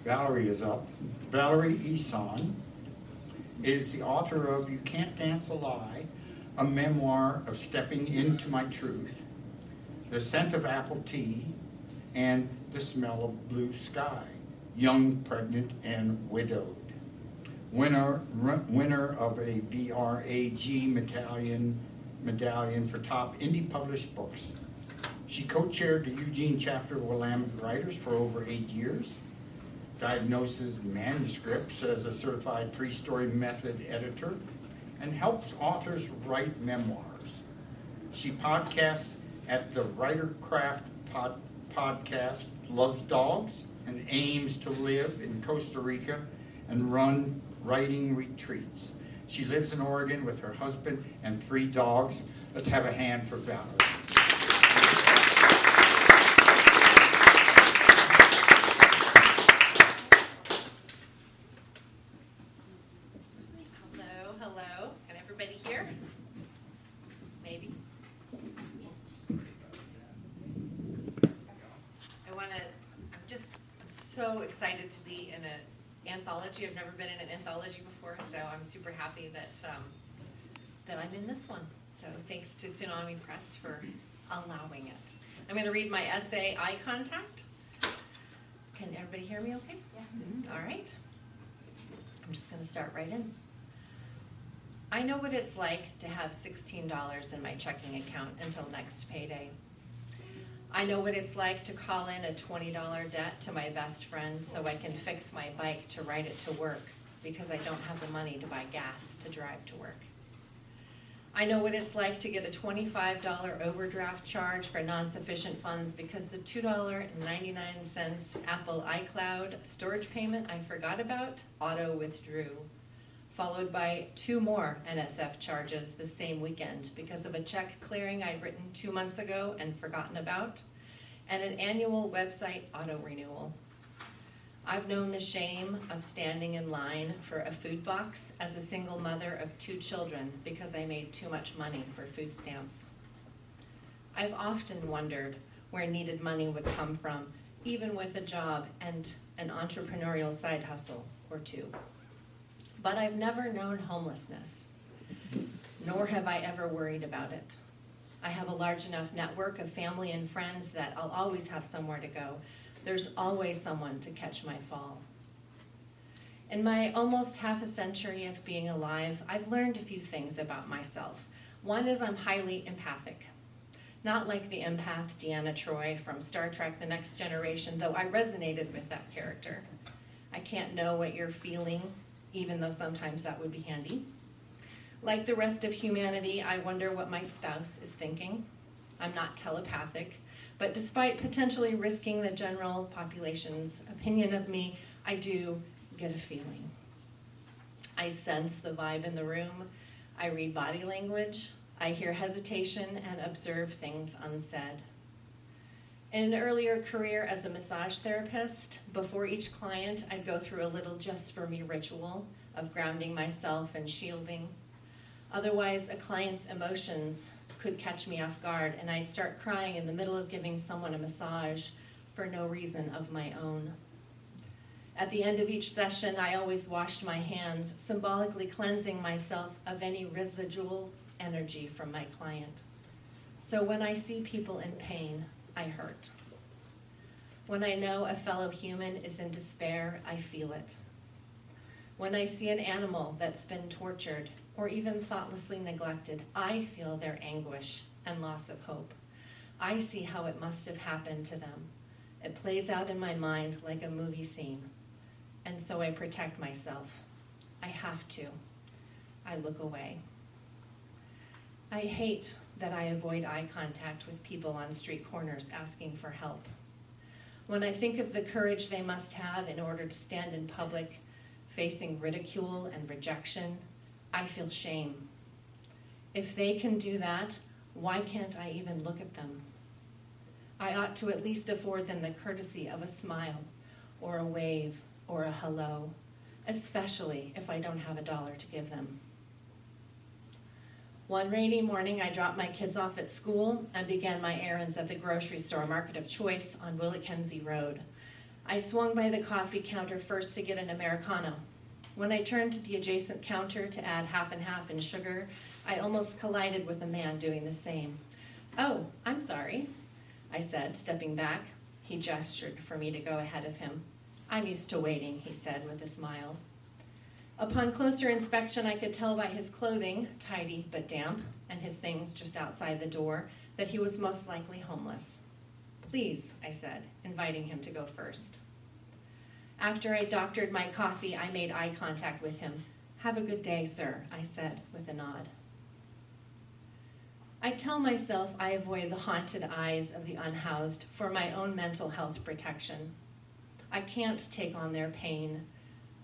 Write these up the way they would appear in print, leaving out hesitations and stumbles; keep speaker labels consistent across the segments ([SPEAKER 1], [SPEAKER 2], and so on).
[SPEAKER 1] Valerie is up. Valerie Ihsan is the author of You Can't Dance a Lie, a memoir of stepping into my truth, The Scent of Apple Tea, and The Smell of Blue Sky, Young, Pregnant, and Widowed. Winner of a BRAG medallion for top indie published books. She co-chaired the Eugene chapter of Willamette Writers for over 8 years, diagnoses manuscripts as a certified 3-story method editor, and helps authors write memoirs. She podcasts at the Writercraft podcast, loves dogs, and aims to live in Costa Rica and run writing retreats. She lives in Oregon with her husband and 3 dogs. Let's have a hand for Valerie.
[SPEAKER 2] Hello. Can everybody hear? Maybe. I'm so excited to be in an anthology. I've never been in an anthology before, so I'm super happy that I'm in this one. So thanks to Tsunami Press for allowing it. I'm going to read my essay, Eye Contact. Can everybody hear me okay? Yeah. All right. I'm just going to start right in. I know what it's like to have $16 in my checking account until next payday. I know what it's like to call in a $20 debt to my best friend so I can fix my bike to ride it to work because I don't have the money to buy gas to drive to work. I know what it's like to get a $25 overdraft charge for non-sufficient funds because the $2.99 Apple iCloud storage payment I forgot about auto withdrew, followed by 2 more NSF charges the same weekend because of a check clearing I'd written 2 months ago and forgotten about, and an annual website auto renewal. I've known the shame of standing in line for a food box as a single mother of 2 children because I made too much money for food stamps. I've often wondered where needed money would come from, even with a job and an entrepreneurial side hustle or 2. But I've never known homelessness, nor have I ever worried about it. I have a large enough network of family and friends that I'll always have somewhere to go. There's always someone to catch my fall. In my almost half a century of being alive, I've learned a few things about myself. One is I'm highly empathic. Not like the empath Deanna Troi from Star Trek The Next Generation, though I resonated with that character. I can't know what you're feeling, even though sometimes that would be handy. Like the rest of humanity, I wonder what my spouse is thinking. I'm not telepathic, but despite potentially risking the general population's opinion of me, I do get a feeling. I sense the vibe in the room. I read body language. I hear hesitation and observe things unsaid. In an earlier career as a massage therapist, before each client, I'd go through a little just for me ritual of grounding myself and shielding. Otherwise, a client's emotions could catch me off guard, and I'd start crying in the middle of giving someone a massage for no reason of my own. At the end of each session, I always washed my hands, symbolically cleansing myself of any residual energy from my client. So when I see people in pain, I hurt. When I know a fellow human is in despair, I feel it. When I see an animal that's been tortured or even thoughtlessly neglected, I feel their anguish and loss of hope. I see how it must have happened to them. It plays out in my mind like a movie scene. And so I protect myself. I have to. I look away. I hate that I avoid eye contact with people on street corners asking for help. When I think of the courage they must have in order to stand in public, facing ridicule and rejection, I feel shame. If they can do that, why can't I even look at them? I ought to at least afford them the courtesy of a smile, or a wave, or a hello, especially if I don't have $1 to give them. One rainy morning, I dropped my kids off at school and began my errands at the grocery store Market of Choice on Willett-Kenzie Road.
[SPEAKER 3] I swung by the coffee counter first to get an Americano. When I turned to the adjacent counter to add half and half in sugar, I almost collided with a man doing the same. "Oh, I'm sorry," I said, stepping back. He gestured for me to go ahead of him. "I'm used to waiting," he said with a smile. Upon closer inspection, I could tell by his clothing, tidy but damp, and his things just outside the door, that he was most likely homeless. "Please," I said, inviting him to go first. After I doctored my coffee, I made eye contact with him. "Have a good day, sir," I said with a nod. I tell myself I avoid the haunted eyes of the unhoused for my own mental health protection. I can't take on their pain,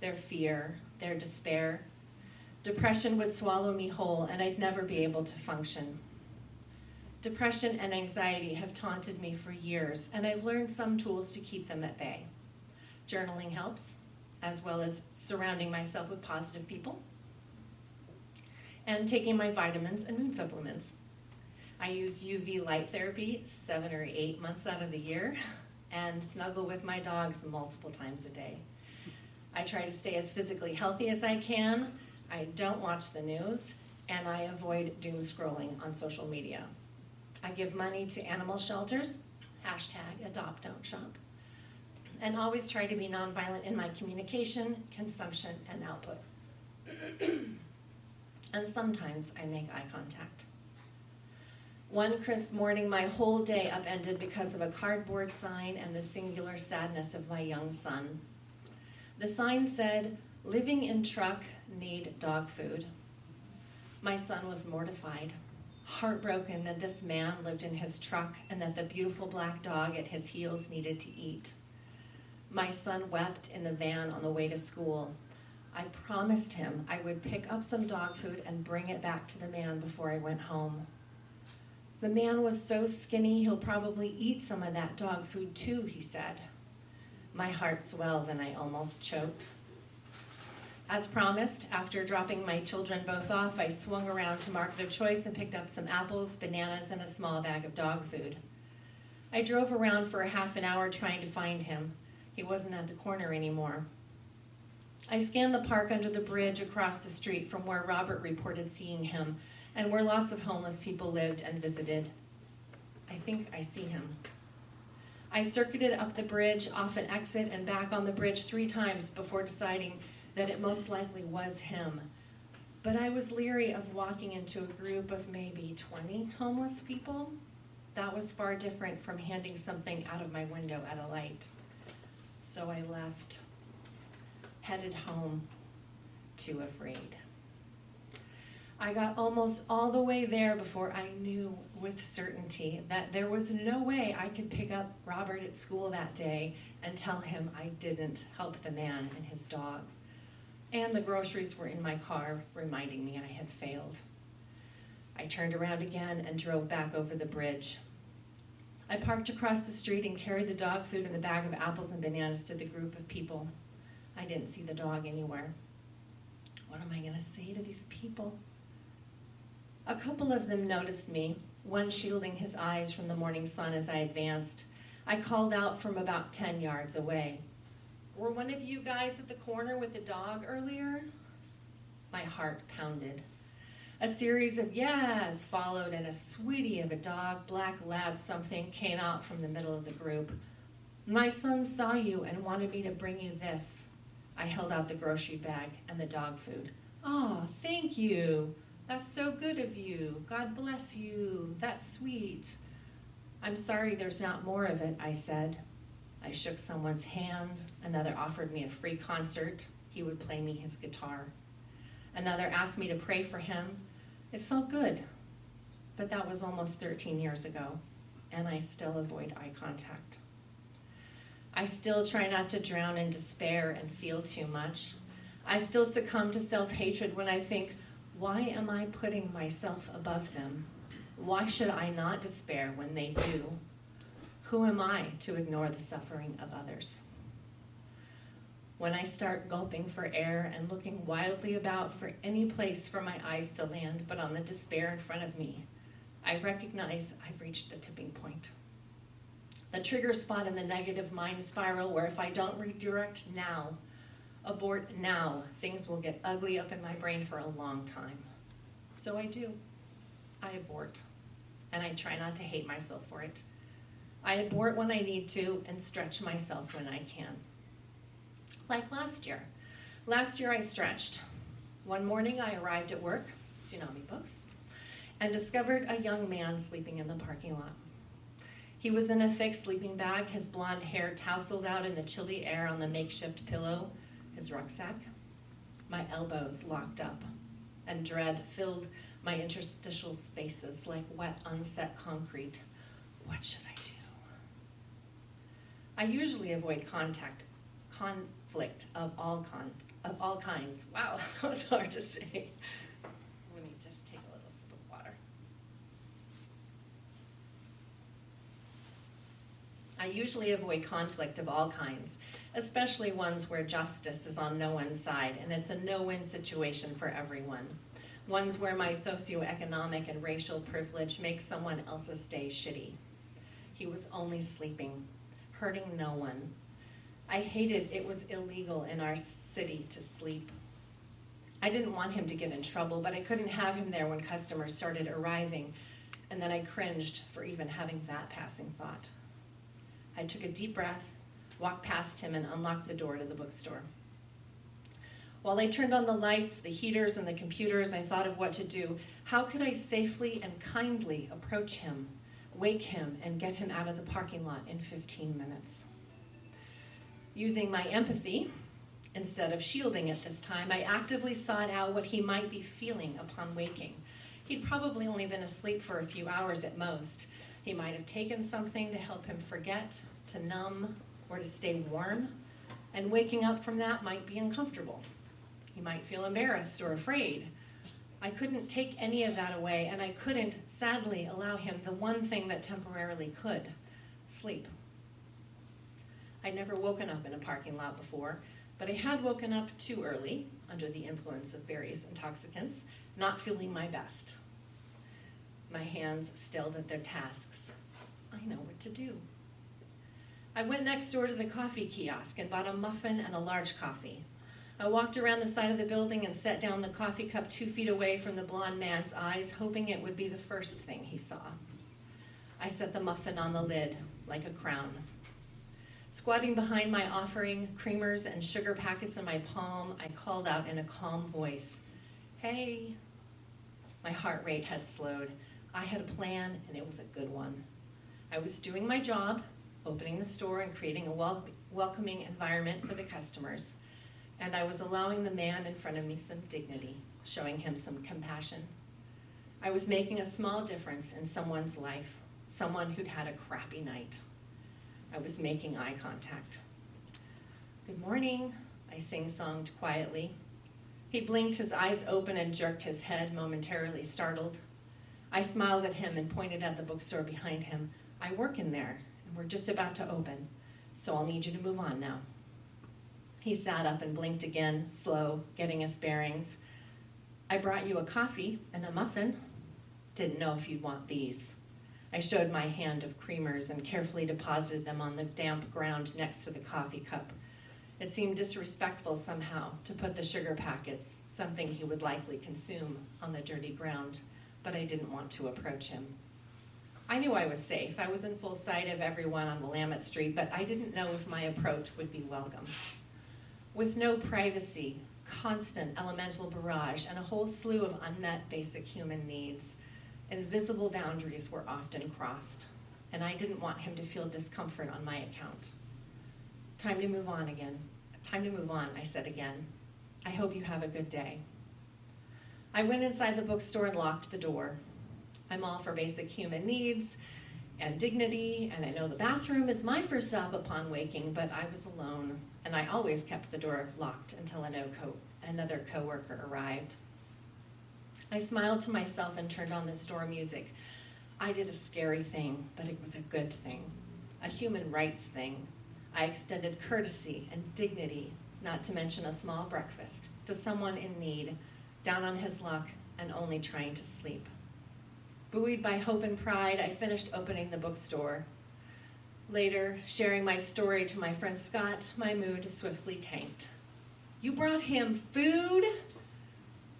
[SPEAKER 3] their fear, their despair. Depression would swallow me whole, and I'd never be able to function. Depression and anxiety have taunted me for years, and I've learned some tools to keep them at bay. Journaling helps, as well as surrounding myself with positive people, and taking my vitamins and mood supplements. I use UV light therapy 7 or 8 months out of the year, and snuggle with my dogs multiple times a day. I try to stay as physically healthy as I can. I don't watch the news, and I avoid doom scrolling on social media. I give money to animal shelters, #AdoptDon'tShop, and always try to be nonviolent in my communication, consumption, and output. And sometimes I make eye contact. One crisp morning, my whole day upended because of a cardboard sign and the singular sadness of my young son. The sign said, "Living in truck, need dog food." My son was mortified, heartbroken that this man lived in his truck and that the beautiful black dog at his heels needed to eat. My son wept in the van on the way to school. I promised him I would pick up some dog food and bring it back to the man before I went home. "The man was so skinny he'll probably eat some of that dog food too," he said. My heart swelled and I almost choked. As promised, after dropping my children both off, I swung around to Market of Choice and picked up some apples, bananas, and a small bag of dog food. I drove around for a half an hour trying to find him. He wasn't at the corner anymore. I scanned the park under the bridge across the street from where Robert reported seeing him, and where lots of homeless people lived and visited. I think I see him. I circuited up the bridge, off an exit, and back on the bridge 3 times before deciding that it most likely was him. But I was leery of walking into a group of maybe 20 homeless people. That was far different from handing something out of my window at a light. So I left, headed home, too afraid. I got almost all the way there before I knew with certainty that there was no way I could pick up Robert at school that day and tell him I didn't help the man and his dog. And the groceries were in my car, reminding me I had failed. I turned around again and drove back over the bridge. I parked across the street and carried the dog food and the bag of apples and bananas to the group of people. I didn't see the dog anywhere. What am I going to say to these people? A couple of them noticed me, one shielding his eyes from the morning sun as I advanced. I called out from about 10 yards away. "Were one of you guys at the corner with the dog earlier?" My heart pounded. A series of yeahs followed, and a sweetie of a dog, black lab something, came out from the middle of the group. "My son saw you and wanted me to bring you this." I held out the grocery bag and the dog food. "Oh, thank you. That's so good of you. God bless you. That's sweet." "I'm sorry there's not more of it," I said. I shook someone's hand. Another offered me a free concert. He would play me his guitar. Another asked me to pray for him. It felt good, but that was almost 13 years ago, and I still avoid eye contact. I still try not to drown in despair and feel too much. I still succumb to self-hatred when I think, why am I putting myself above them? Why should I not despair when they do? Who am I to ignore the suffering of others? When I start gulping for air and looking wildly about for any place for my eyes to land but on the despair in front of me, I recognize I've reached the tipping point. a trigger spot in the negative mind spiral where if I don't redirect now, abort now, things will get ugly up in my brain for a long time. So I do. I abort. And I try not to hate myself for it. I abort when I need to and stretch myself when I can. Like last year. Last year I stretched. One morning I arrived at work, Tsunami Books, and discovered a young man sleeping in the parking lot. He was in a thick sleeping bag, his blonde hair tousled out in the chilly air on the makeshift pillow, his rucksack. My elbows locked up, and dread filled my interstitial spaces like wet, unset concrete. What should I do? I usually avoid conflict of all kinds. Wow, that was hard to say. Let me just take a little sip of water. I usually avoid conflict of all kinds, especially ones where justice is on no one's side and it's a no-win situation for everyone. Ones where my socioeconomic and racial privilege makes someone else's day shitty. He was only sleeping, hurting no one. I hated it was illegal in our city to sleep. I didn't want him to get in trouble, but I couldn't have him there when customers started arriving, and then I cringed for even having that passing thought. I took a deep breath, walked past him, and unlocked the door to the bookstore. While I turned on the lights, the heaters, and the computers, I thought of what to do. How could I safely and kindly approach him, wake him, and get him out of the parking lot in 15 minutes? Using my empathy, instead of shielding it this time, I actively sought out what he might be feeling upon waking. He'd probably only been asleep for a few hours at most. He might have taken something to help him forget, to numb, or to stay warm, and waking up from that might be uncomfortable. He might feel embarrassed or afraid. I couldn't take any of that away, and I couldn't, sadly, allow him the one thing that temporarily could, sleep. I'd never woken up in a parking lot before, but I had woken up too early, under the influence of various intoxicants, not feeling my best. My hands stilled at their tasks. I know what to do. I went next door to the coffee kiosk and bought a muffin and a large coffee. I walked around the side of the building and set down the coffee cup 2 feet away from the blonde man's eyes, hoping it would be the first thing he saw. I set the muffin on the lid, like a crown. Squatting behind my offering, creamers and sugar packets in my palm, I called out in a calm voice, "Hey." My heart rate had slowed. I had a plan, and it was a good one. I was doing my job, opening the store and creating a welcoming environment for the customers. And I was allowing the man in front of me some dignity, showing him some compassion. I was making a small difference in someone's life, someone who'd had a crappy night. I was making eye contact. "Good morning," I sing-songed quietly. He blinked, his eyes open, and jerked his head, momentarily startled. I smiled at him and pointed at the bookstore behind him. "I work in there, and we're just about to open, so I'll need you to move on now." He sat up and blinked again, slow, getting his bearings. "I brought you a coffee and a muffin. Didn't know if you'd want these." I showed my hand of creamers and carefully deposited them on the damp ground next to the coffee cup. It seemed disrespectful somehow to put the sugar packets, something he would likely consume, on the dirty ground, but I didn't want to approach him. I knew I was safe. I was in full sight of everyone on Willamette Street, but I didn't know if my approach would be welcome. With no privacy, constant elemental barrage, and a whole slew of unmet basic human needs, invisible boundaries were often crossed, and I didn't want him to feel discomfort on my account. Time to move on, I said again. "I hope you have a good day." I went inside the bookstore and locked the door. I'm all for basic human needs and dignity, and I know the bathroom is my first stop upon waking, but I was alone, and I always kept the door locked until another coworker arrived. I smiled to myself and turned on the store music. I did a scary thing, but it was a good thing, a human rights thing. I extended courtesy and dignity, not to mention a small breakfast, to someone in need, down on his luck and only trying to sleep. Buoyed by hope and pride, I finished opening the bookstore. Later, sharing my story to my friend Scott, my mood swiftly tanked. "You brought him food?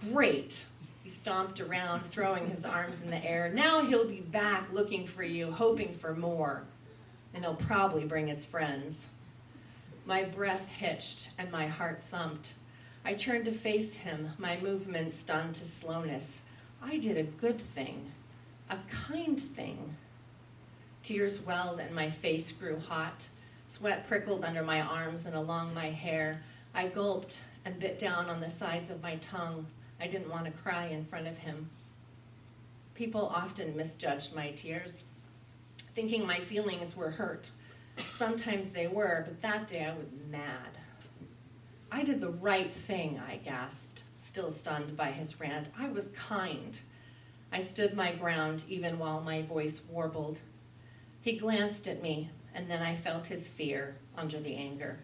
[SPEAKER 3] Great." He stomped around, throwing his arms in the air. "Now he'll be back looking for you, hoping for more. And he'll probably bring his friends." My breath hitched and my heart thumped. I turned to face him, my movements stunned to slowness. I did a good thing, a kind thing. Tears welled and my face grew hot. Sweat prickled under my arms and along my hair. I gulped and bit down on the sides of my tongue. I didn't want to cry in front of him. People often misjudged my tears, thinking my feelings were hurt. Sometimes they were, but that day I was mad. "I did the right thing," I gasped, still stunned by his rant. "I was kind." I stood my ground even while my voice warbled. He glanced at me, and then I felt his fear under the anger.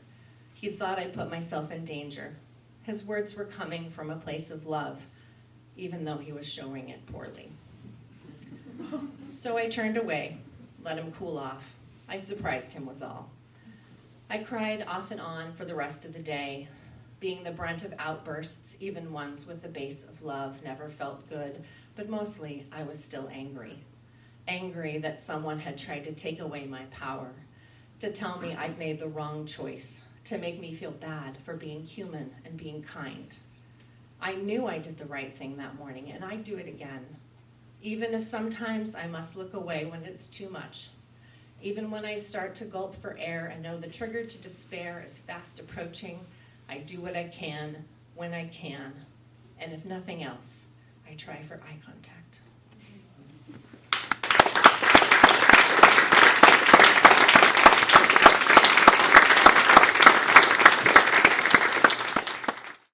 [SPEAKER 3] He thought I'd put myself in danger. His words were coming from a place of love, even though he was showing it poorly. So I turned away, let him cool off. I surprised him was all. I cried off and on for the rest of the day. Being the brunt of outbursts, even ones with the base of love, never felt good, but mostly I was still angry. Angry that someone had tried to take away my power, to tell me I'd made the wrong choice, to make me feel bad for being human and being kind. I knew I did the right thing that morning, and I'd do it again. Even if sometimes I must look away when it's too much. Even when I start to gulp for air and know the trigger to despair is fast approaching, I do what I can, when I can, and if nothing else, I try for eye contact.